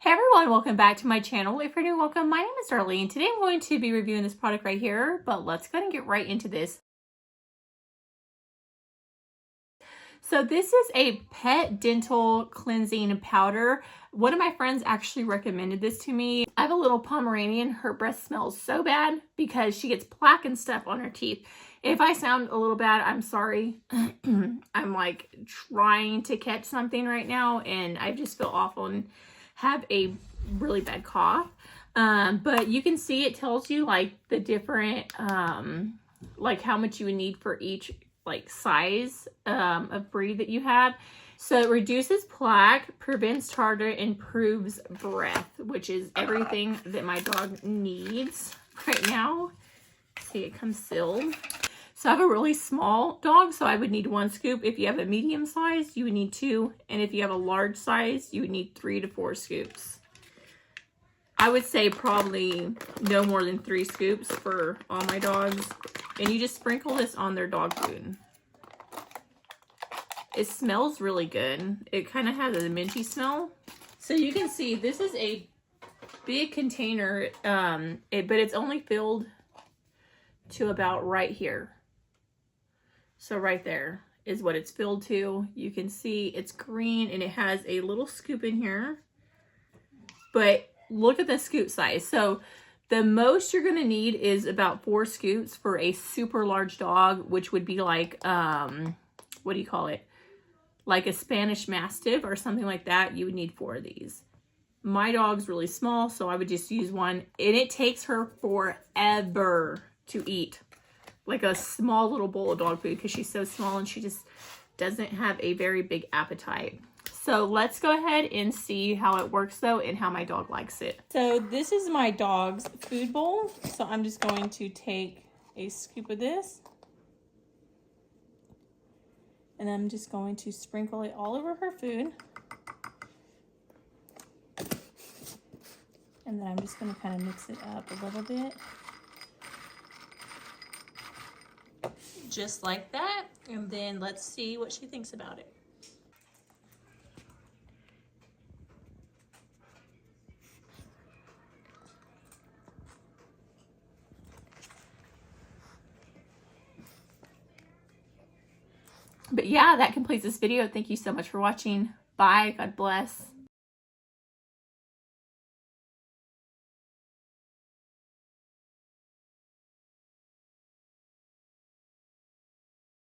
Hey everyone, welcome back to my channel. If you're new, welcome. My name is Darlene. Today I'm going to be reviewing this product right here, but let's go ahead and get right into this. So this is a pet dental cleansing powder. One of my friends actually recommended this to me. I have a little Pomeranian. Her breath smells so bad because she gets plaque and stuff on her teeth. If I sound a little bad, I'm sorry. I'm like trying to catch something right now and I just feel awful and have a really bad cough. But you can see it tells you like the different, like how much you would need for each like size of breed that you have. So it reduces plaque, prevents tartar, improves breath, which is everything that my dog needs right now. See, it comes sealed. So I have a really small dog, so I would need 1 scoop. If you have a medium size, you would need 2. And if you have a large size, you would need 3 to 4 scoops. I would say probably no more than 3 scoops for all my dogs. And you just sprinkle this on their dog food. It smells really good. It kind of has a minty smell. So you can see this is a big container, but it's only filled to about right here. So right there is what it's filled to. You can see it's green and it has a little scoop in here. But look at the scoop size. So the most you're gonna need is about 4 scoops for a super large dog, which would be like, what do you call it? Like a Spanish Mastiff or something like that. You would need 4 of these. My dog's really small, so I would just use 1. And it takes her forever to eat. Like a small little bowl of dog food because she's so small and she just doesn't have a very big appetite. So let's go ahead and see how it works though and how my dog likes it. So this is my dog's food bowl. So I'm just going to take a scoop of this. And I'm just going to sprinkle it all over her food. And then I'm just going to kind of mix it up a little bit. Just like that. And then let's see what she thinks about it. But yeah, that completes this video. Thank you so much for watching. Bye. God bless.